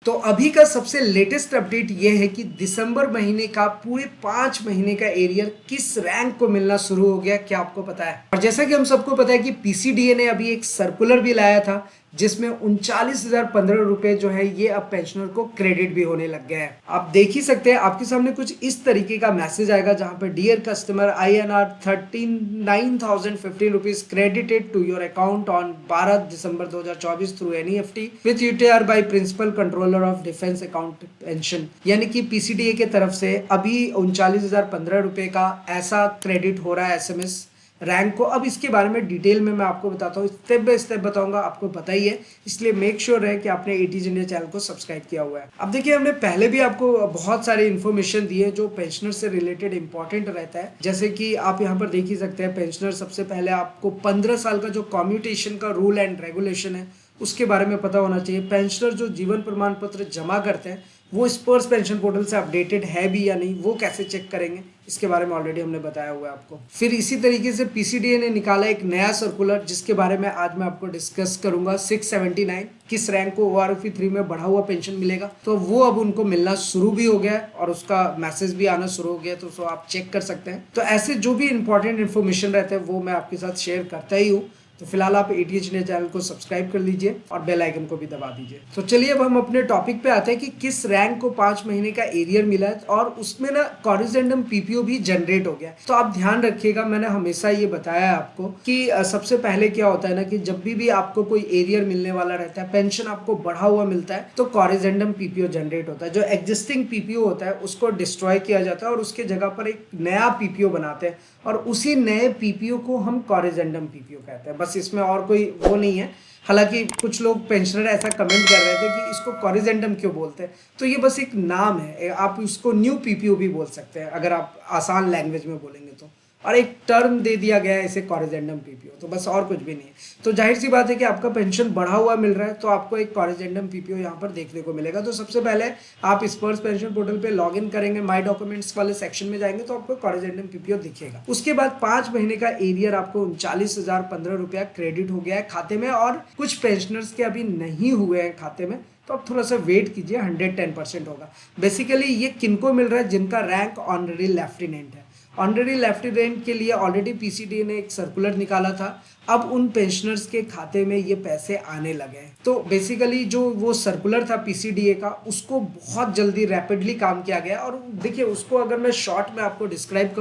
तो अभी का सबसे लेटेस्ट अपडेट ये है कि दिसंबर महीने का पूरे 5 महीने का एरियर किस रैंक को मिलना शुरू हो गया, क्या आपको पता है? और जैसा कि हम सबको पता है कि पीसीडीए ने अभी एक सर्कुलर भी लाया था जिसमें 39,015 रुपए जो है ये अब पेंशनर को क्रेडिट भी होने लग गया है। आप देख ही सकते हैं, आपके सामने कुछ इस तरीके का मैसेज आएगा जहां पर dear customer INR 39,015 credited to your account on 12 December 2024 through NEFT with UTR by principal controller of defence account pension. यानी कि पीसीडीए के तरफ से अभी 39,015 रुपए का ऐसा क्रेडिट हो रहा है SMS रैंक को। अब इसके बारे में डिटेल में मैं आपको बताता हूँ, स्टेप बाय स्टेप बताऊंगा, आपको पता ही है, इसलिए मेक श्योर है कि आपने एटीज इंडिया चैनल को सब्सक्राइब किया हुआ है। अब देखिए, हमने पहले भी आपको बहुत सारे इन्फॉर्मेशन दी है जो पेंशनर से रिलेटेड इंपॉर्टेंट रहता है। जैसे कि आप यहाँ पर देख ही सकते हैं, पेंशनर सबसे पहले आपको 15 साल का जो कम्यूटेशन का रूल एंड रेगुलेशन है उसके बारे में पता होना चाहिए। पेंशनर जो जीवन प्रमाण पत्र जमा करते हैं वो स्पर्श पेंशन पोर्टल से अपडेटेड है भी या नहीं, वो कैसे चेक करेंगे, इसके बारे में ऑलरेडी हमने बताया हुआ है आपको। फिर इसी तरीके से पीसीडीए ने निकाला एक नया सर्कुलर जिसके बारे में आज मैं आपको डिस्कस करूंगा। 679 किस रैंक को OROP 3 में बढ़ा हुआ पेंशन मिलेगा, तो वो अब उनको मिलना शुरू भी हो गया है और उसका मैसेज भी आना शुरू हो गया, तो उसको आप चेक कर सकते हैं। तो ऐसे जो भी इंपॉर्टेंट इन्फॉर्मेशन रहते हैं वो मैं आपके साथ शेयर करता ही हूँ। तो फिलहाल आप एटीएच इंडिया चैनल को सब्सक्राइब कर लीजिए और बेल आइकन को भी दबा दीजिए। तो चलिए अब हम अपने टॉपिक पे आते हैं कि किस रैंक को 5 महीने का एरियर मिला है और उसमें ना कॉरिजेंडम पीपीओ भी जनरेट हो गया। तो आप ध्यान रखिएगा, मैंने हमेशा ये बताया है आपको कि सबसे पहले क्या होता है ना कि जब भी आपको कोई एरियर मिलने वाला रहता है, पेंशन आपको बढ़ा हुआ मिलता है, तो कॉरिजेंडम पीपीओ जनरेट होता है। जो एग्जिस्टिंग पीपीओ होता है उसको डिस्ट्रॉय किया जाता है और उसके जगह पर एक नया पीपीओ बनाते हैं और उसी नए पीपीओ को हम कॉरिजेंडम पीपीओ कहते हैं। बस इसमें और कोई वो नहीं है। हालांकि कुछ लोग पेंशनर ऐसा कमेंट कर रहे थे कि इसको कॉरिजेंडम क्यों बोलते हैं, तो ये बस एक नाम है, आप इसको न्यू पीपीओ भी बोल सकते हैं अगर आप आसान लैंग्वेज में बोलेंगे तो। और एक टर्म दे दिया गया है इसे कॉरिजेंडम पीपीओ, तो बस और कुछ भी नहीं है। तो जाहिर सी बात है कि आपका पेंशन बढ़ा हुआ मिल रहा है तो आपको एक कॉरिजेंडम पीपीओ यहाँ पर देखने को मिलेगा। तो सबसे पहले आप स्पर्श पेंशन पोर्टल पे लॉग इन करेंगे, माई डॉक्यूमेंट्स वाले सेक्शन में जाएंगे तो आपको कॉरिजेंडम पीपीओ दिखेगा। उसके बाद 5 महीने का एरियर आपको 39,015 रुपया क्रेडिट हो गया है खाते में, और कुछ पेंशनर्स के अभी नहीं हुए हैं खाते में, तो आप थोड़ा सा वेट कीजिए, 110% होगा। बेसिकली ये किनको मिल रहा है? जिनका रैंक ऑनरेरी लेफ्टिनेंट है। ऑनरेरी लेफ्टिनेंट के लिए ऑलरेडी पीसीडीए ने एक सर्कुलर निकाला था, अब उन पेंशनर्स के खाते में ये पैसे आने लगे हैं। तो बेसिकली जो वो सर्कुलर था पीसीडीए का, उसको बहुत जल्दी रैपिडली काम किया गया। और देखिए, उसको अगर मैं शॉर्ट में आपको डिस्क्राइब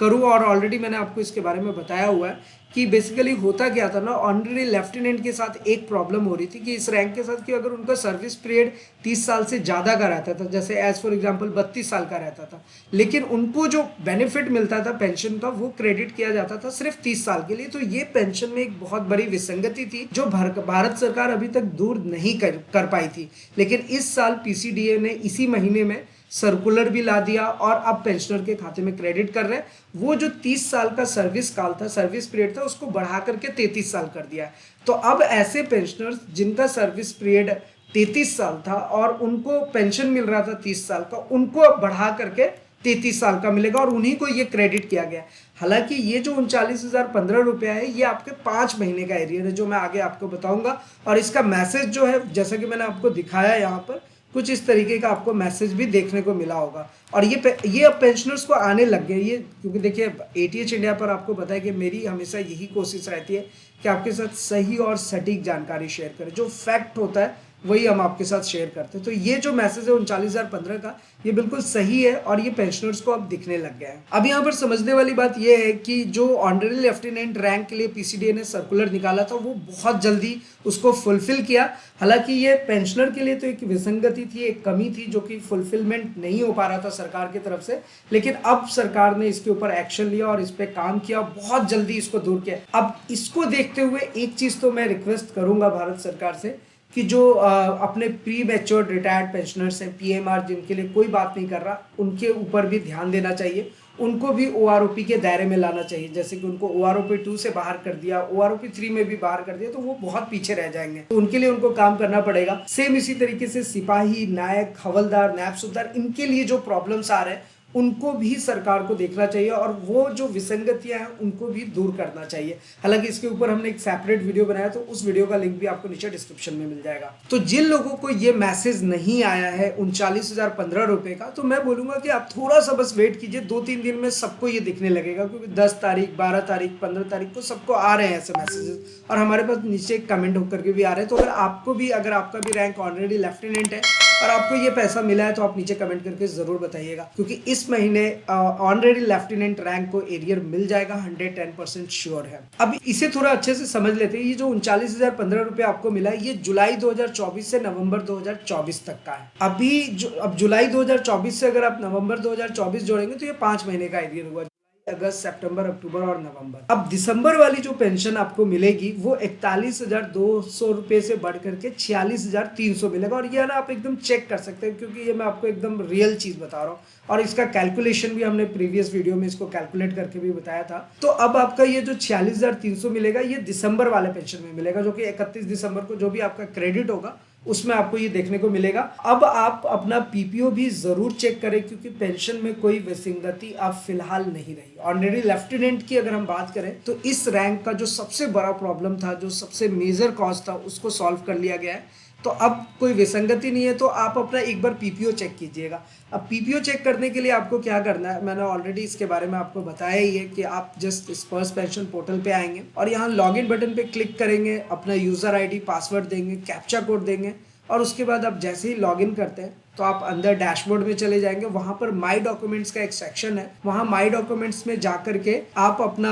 करूँ, और ऑलरेडी मैंने आपको इसके बारे में बताया हुआ है कि बेसिकली होता क्या था ना, ऑनरेरी लेफ्टिनेंट के साथ एक प्रॉब्लम हो रही थी कि इस रैंक के साथ कि अगर उनका सर्विस पीरियड 30 साल से ज़्यादा का रहता था, जैसे एज फॉर एग्जांपल 32 साल का रहता था, लेकिन उनको जो बेनिफिट मिलता था पेंशन का वो क्रेडिट किया जाता था सिर्फ 30 साल के लिए। तो ये पेंशन में एक बहुत बड़ी विसंगति थी जो भारत सरकार अभी तक दूर नहीं कर पाई थी। लेकिन इस साल पीसीडीए ने इसी महीने में सर्कुलर भी ला दिया और अब पेंशनर के खाते में क्रेडिट कर रहे हैं। वो जो 30 साल का सर्विस काल था, सर्विस पीरियड था, उसको बढ़ा करके 33 साल कर दिया है। तो अब ऐसे पेंशनर्स जिनका सर्विस पीरियड 33 साल था और उनको पेंशन मिल रहा था 30 साल का, उनको अब बढ़ा करके 33 साल का मिलेगा और उन्हीं को ये क्रेडिट किया गया। हालांकि ये जो 39,015 रुपया है ये आपके 5 महीने का एरियर है जो मैं आगे आपको बताऊंगा। और इसका मैसेज जो है, जैसा कि मैंने आपको दिखाया यहाँ पर, कुछ इस तरीके का आपको मैसेज भी देखने को मिला होगा। और ये अब पेंशनर्स को आने लग गए ये, क्योंकि देखिए एटीएच इंडिया पर आपको पता है कि मेरी हमेशा यही कोशिश रहती है कि आपके साथ सही और सटीक जानकारी शेयर करें। जो फैक्ट होता है वही हम आपके साथ शेयर करते हैं। तो ये जो मैसेज है 39,015 का, ये बिल्कुल सही है और ये पेंशनर्स को अब दिखने लग गया है। अब यहाँ पर समझने वाली बात ये है कि जो ऑनरेरी लेफ्टिनेंट रैंक के लिए पीसीडीए ने सर्कुलर निकाला था वो बहुत जल्दी उसको फुलफिल किया। हालांकि ये पेंशनर के लिए तो एक विसंगति थी, एक कमी थी जो कि फुलफिलमेंट नहीं हो पा रहा था सरकार की तरफ से, लेकिन अब सरकार ने इसके ऊपर एक्शन लिया और इस पर काम किया, बहुत जल्दी इसको दूर किया। अब इसको देखते हुए एक चीज तो मैं रिक्वेस्ट करूंगा भारत सरकार से कि जो अपने प्री मैच्योर्ड रिटायर्ड पेंशनर्स हैं, पीएमआर, जिनके लिए कोई बात नहीं कर रहा, उनके ऊपर भी ध्यान देना चाहिए। उनको भी OROP के दायरे में लाना चाहिए। जैसे कि उनको OROP 2 से बाहर कर दिया, OROP 3 में भी बाहर कर दिया, तो वो बहुत पीछे रह जाएंगे। तो उनके लिए उनको काम करना पड़ेगा। सेम इसी तरीके से सिपाही, नायक, हवलदार, नायब सूबेदार, इनके लिए जो प्रॉब्लम्स आ रहे हैं उनको भी सरकार को देखना चाहिए और वो जो विसंगतियां हैं उनको भी दूर करना चाहिए। हालांकि इसके ऊपर हमने एक सेपरेट वीडियो बनाया, तो उस वीडियो का लिंक भी आपको नीचे डिस्क्रिप्शन में मिल जाएगा। तो जिन लोगों को ये मैसेज नहीं आया है 39,015 रुपए का, तो मैं बोलूंगा कि आप थोड़ा सा बस वेट कीजिए, 2-3 दिन में सबको ये दिखने लगेगा, क्योंकि 10 तारीख, 12 तारीख, 15 तारीख को सबको आ रहे हैं ऐसे मैसेजेस, और हमारे पास नीचे कमेंट होकर के भी आ रहे हैं। तो अगर आपको भी, अगर आपका भी रैंक ऑलरेडी लेफ्टिनेंट है और आपको ये पैसा मिला है, तो आप नीचे कमेंट करके जरूर बताइएगा, क्योंकि इस महीने ऑनरेडी लेफ्टिनेंट रैंक को एरियर मिल जाएगा, 110% श्योर है। अब इसे थोड़ा अच्छे से समझ लेते हैं। ये जो 39,015 रुपए आपको मिला है, ये जुलाई 2024 से नवंबर 2024 तक का है। अब जुलाई 2024 से अगर आप नवंबर 2024 जोड़ेंगे तो ये 5 महीने का एरियर हुआ, अगस्त, सितंबर, अक्टूबर और नवंबर। अब दिसंबर वाली जो पेंशन आपको मिलेगी वो 41,200 रुपए से बढ़ करके 46,300 मिलेगा। और ये ना आप एकदम चेक कर सकते हैं, क्योंकि ये मैं आपको एकदम रियल चीज बता रहा हूँ, और इसका कैलकुलेशन भी हमने प्रीवियस वीडियो में इसको कैलकुलेट करके भी बताया था। तो अब आपका ये जो 46,300 मिलेगा, ये दिसंबर वाले पेंशन में मिलेगा, जो कि 31 दिसंबर को जो भी आपका क्रेडिट होगा उसमें आपको ये देखने को मिलेगा। अब आप अपना पीपीओ भी जरूर चेक करें, क्योंकि पेंशन में कोई विसंगति अब फिलहाल नहीं रही। ऑलरेडी लेफ्टिनेंट की अगर हम बात करें, तो इस रैंक का जो सबसे बड़ा प्रॉब्लम था, जो सबसे मेजर कॉज था, उसको सॉल्व कर लिया गया है। तो अब कोई विसंगति नहीं है, तो आप अपना एक बार पीपीओ चेक कीजिएगा। अब पीपीओ चेक करने के लिए आपको क्या करना है, मैंने ऑलरेडी इसके बारे में आपको बताया ही है कि आप जस्ट स्पर्श पेंशन पोर्टल पे आएंगे और यहाँ लॉगिन बटन पे क्लिक करेंगे, अपना यूजर आईडी, पासवर्ड देंगे, कैप्चा कोड देंगे, और उसके बाद आप जैसे ही लॉगिन करते हैं तो आप अंदर डैशबोर्ड में चले जाएंगे। वहां पर माय डॉक्यूमेंट्स का एक सेक्शन है, वहां माय डॉक्यूमेंट्स में जा करके आप अपना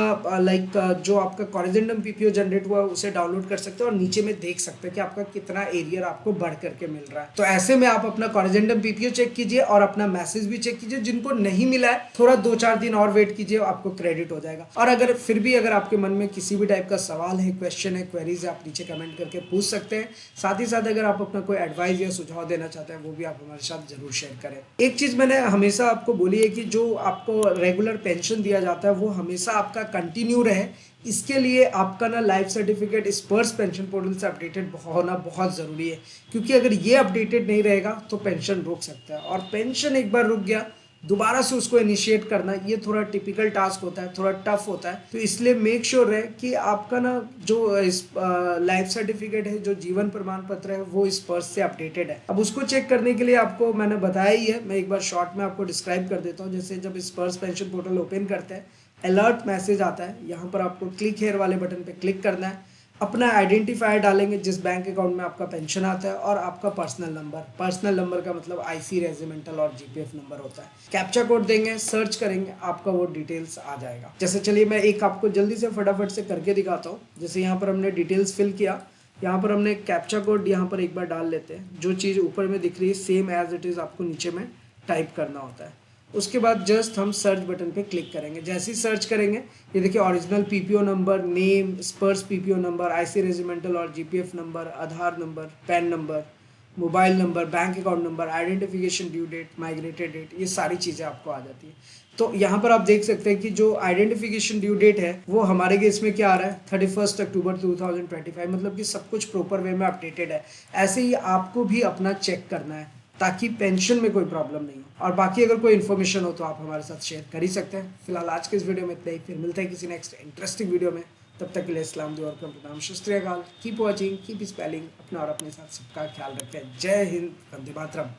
जो आपका कॉरिजेंडम पीपीओ जनरेट हुआ है उसे डाउनलोड कर सकते हैं, और नीचे में देख सकते हैं कि आपका कितना एरियर आपको बढ़ करके मिल रहा है। तो ऐसे में आप अपना कॉरिजेंडम पीपीओ चेक कीजिए और अपना मैसेज भी चेक कीजिए। जिनको नहीं मिला है, थोड़ा 2-4 दिन और वेट कीजिए, आपको क्रेडिट हो जाएगा। और अगर फिर भी अगर आपके मन में किसी भी टाइप का सवाल है, क्वेश्चन है, क्वेरीज है, आप नीचे कमेंट करके पूछ सकते हैं। साथ ही साथ अगर आप अपना कोई एडवाइस या सुझाव देना चाहते हैं, वो भी आप हमारे साथ जरूर शेयर करें। एक चीज मैंने हमेशा आपको बोली है कि जो आपको रेगुलर पेंशन दिया जाता है वो हमेशा आपका कंटिन्यू रहे, इसके लिए आपका ना लाइफ सर्टिफिकेट स्पर्श पेंशन पोर्टल से अपडेटेड होना बहुत ज़रूरी है। क्योंकि अगर ये अपडेटेड नहीं रहेगा तो पेंशन रुक सकता है, और पेंशन एक बार रुक गया, दोबारा से उसको इनिशिएट करना ये थोड़ा टिपिकल टास्क होता है, थोड़ा टफ होता है। तो इसलिए मेक श्योर रहे कि आपका ना जो लाइफ सर्टिफिकेट है, जो जीवन प्रमाण पत्र है, वो स्पर्श से अपडेटेड है। अब उसको चेक करने के लिए आपको मैंने बताया ही है, मैं एक बार शॉर्ट में आपको डिस्क्राइब कर देता हूँ। जैसे जब स्पर्श पेंशन पोर्टल ओपन करते हैं, अलर्ट मैसेज आता है, यहाँ पर आपको क्लिक हेयर वाले बटन पे क्लिक करना है, अपना आइडेंटिफायर डालेंगे जिस बैंक अकाउंट में आपका पेंशन आता है, और आपका पर्सनल नंबर का मतलब आईसी, रेजिमेंटल और जीपीएफ नंबर होता है। कैप्चा कोड देंगे, सर्च करेंगे, आपका वो डिटेल्स आ जाएगा। जैसे चलिए मैं एक आपको जल्दी से फटाफट से करके दिखाता हूँ। जैसे यहाँ पर हमने डिटेल्स फिल किया, यहाँ पर हमने कैप्चा कोड यहाँ पर एक बार डाल लेते हैं। जो चीज़ ऊपर में दिख रही है सेम एज इट इज़ आपको नीचे में टाइप करना होता है। उसके बाद जस्ट हम सर्च बटन पे क्लिक करेंगे। जैसे ही सर्च करेंगे, ये देखिए original PPO number, name, Sparsh PPO number, IC, regimental और GPF number, Aadhaar number, PAN number, mobile number, bank account number, identification due date, migrated date, ये सारी चीज़ें आपको आ जाती है। तो यहाँ पर आप देख सकते हैं कि जो आइडेंटिफिकेशन ड्यू डेट है वो हमारे केस में क्या आ रहा है, 31 अक्टूबर 2025, मतलब कि सब कुछ प्रॉपर वे में अपडेटेड है। ऐसे ही आपको भी अपना चेक करना है ताकि पेंशन में कोई प्रॉब्लम नहीं हो। और बाकी अगर कोई इन्फॉर्मेशन हो तो आप हमारे साथ शेयर कर ही सकते हैं। फिलहाल आज के इस वीडियो में इतना ही, फिर मिलते हैं किसी नेक्स्ट इंटरेस्टिंग वीडियो में। तब तक के लिए इस्लाम दुआ और प्रणाम, सत श्री अकाल, कीप वॉचिंग, कीप स्पेलिंग, अपना और अपने साथ सबका ख्याल रखें। जय हिंद, वंदे मातरम।